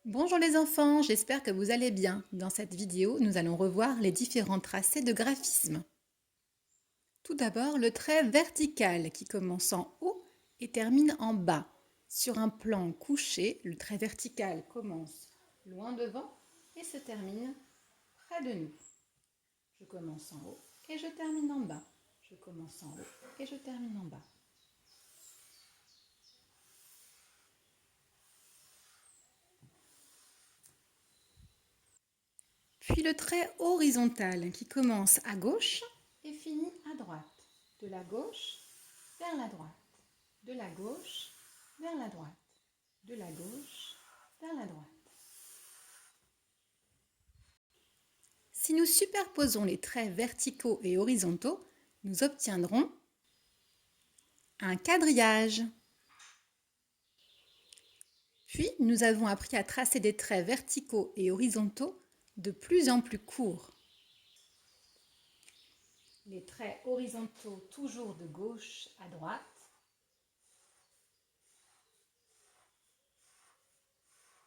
Bonjour les enfants, j'espère que vous allez bien. Dans cette vidéo, nous allons revoir les différents tracés de graphisme. Tout d'abord, le trait vertical qui commence en haut et termine en bas. Sur un plan couché, le trait vertical commence loin devant et se termine près de nous. Je commence en haut et je termine en bas. Je commence en haut et je termine en bas. Puis le trait horizontal qui commence à gauche et finit à droite. De la gauche vers la droite. De la gauche vers la droite. De la gauche vers la droite. Si nous superposons les traits verticaux et horizontaux, nous obtiendrons un quadrillage. Puis, nous avons appris à tracer des traits verticaux et horizontaux de plus en plus courts. Les traits horizontaux toujours de gauche à droite.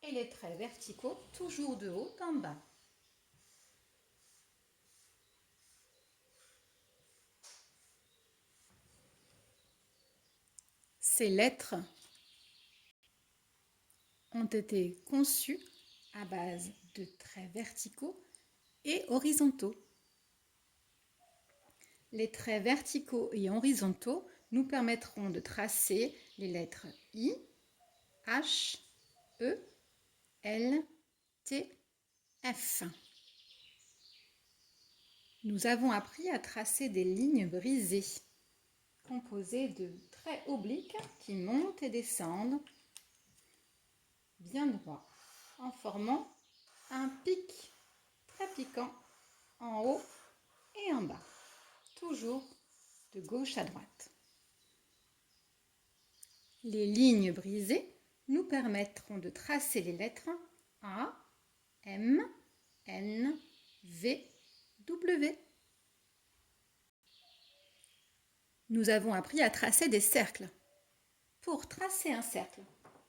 Et les traits verticaux toujours de haut en bas. Ces lettres ont été conçues à base de traits verticaux et horizontaux. Les traits verticaux et horizontaux nous permettront de tracer les lettres I, H, E, L, T, F. Nous avons appris à tracer des lignes brisées, composées de traits obliques qui montent et descendent bien droit, en formant un pic très piquant en haut et en bas, toujours de gauche à droite. Les lignes brisées nous permettront de tracer les lettres A, M, N, V, W. Nous avons appris à tracer des cercles. Pour tracer un cercle,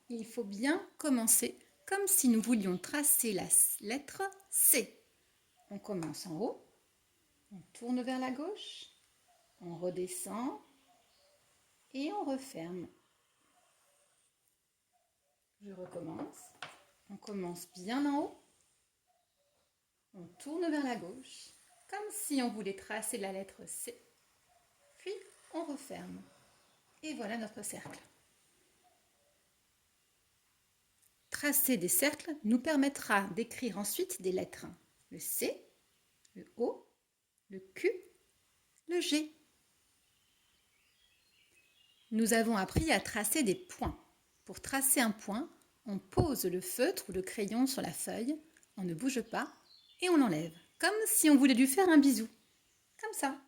il faut bien commencer comme si nous voulions tracer la lettre C. On commence en haut, on tourne vers la gauche, on redescend et on referme. Je recommence. On commence bien en haut, on tourne vers la gauche, comme si on voulait tracer la lettre C, puis on referme. Et voilà notre cercle. Tracer des cercles nous permettra d'écrire ensuite des lettres. Le C, le O, le Q, le G. Nous avons appris à tracer des points. Pour tracer un point, on pose le feutre ou le crayon sur la feuille, on ne bouge pas et on l'enlève, comme si on voulait lui faire un bisou. Comme ça.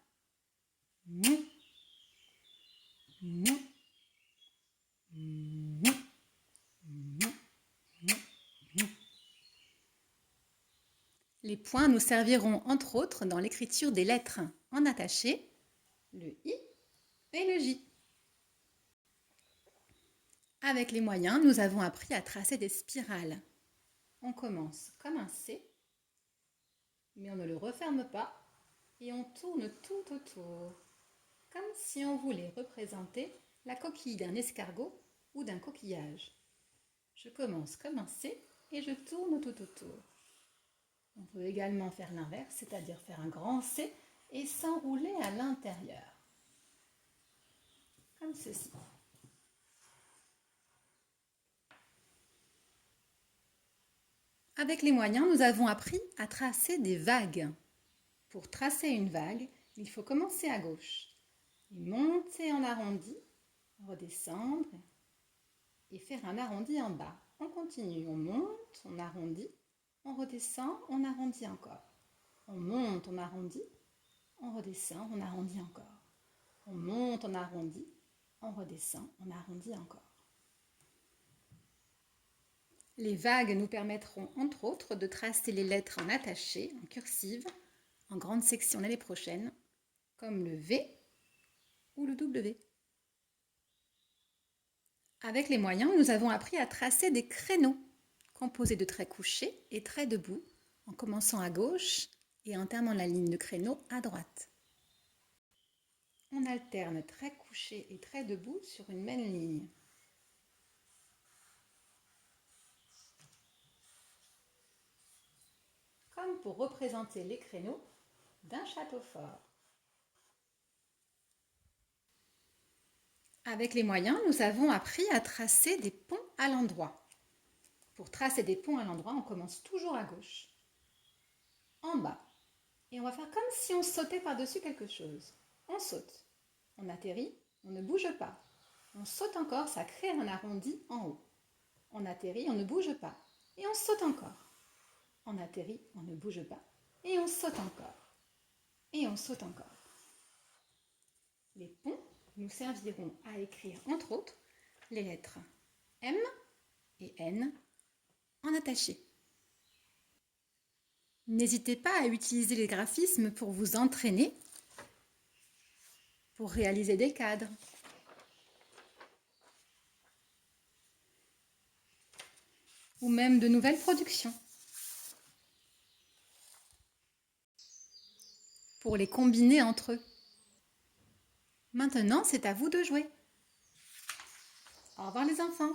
Les points nous serviront entre autres dans l'écriture des lettres en attaché, le I et le J. Avec les moyens, nous avons appris à tracer des spirales. On commence comme un C, mais on ne le referme pas et on tourne tout autour, comme si on voulait représenter la coquille d'un escargot ou d'un coquillage. Je commence comme un C et je tourne tout autour. On peut également faire l'inverse, c'est-à-dire faire un grand C et s'enrouler à l'intérieur, comme ceci. Avec les moyens, nous avons appris à tracer des vagues. Pour tracer une vague, il faut commencer à gauche, monter en arrondi, redescendre et faire un arrondi en bas. On continue, on monte, on arrondit, on redescend, on arrondit encore. On monte, on arrondit, on redescend, on arrondit encore. On monte, on arrondit, on redescend, on arrondit encore. Les vagues nous permettront entre autres de tracer les lettres en attaché, en cursive, en grande section l'année prochaine, comme le V ou le W. Avec les moyens, nous avons appris à tracer des créneaux. composé de traits couchés et traits debout, en commençant à gauche et en terminant la ligne de créneau à droite. On alterne traits couchés et traits debout sur une même ligne. Comme pour représenter les créneaux d'un château fort. Avec les moyens, nous avons appris à tracer des ponts à l'endroit. Pour tracer des ponts à l'endroit, on commence toujours à gauche, en bas, et on va faire comme si on sautait par-dessus quelque chose. On saute, on atterrit, on ne bouge pas. On saute encore, ça crée un arrondi en haut. On atterrit, on ne bouge pas, et on saute encore. On atterrit, on ne bouge pas, et on saute encore. Et on saute encore. Les ponts nous serviront à écrire, entre autres, les lettres M et N en attaché. N'hésitez pas à utiliser les graphismes pour vous entraîner, pour réaliser des cadres. Ou même de nouvelles productions. Pour les combiner entre eux. Maintenant, c'est à vous de jouer. Au revoir les enfants.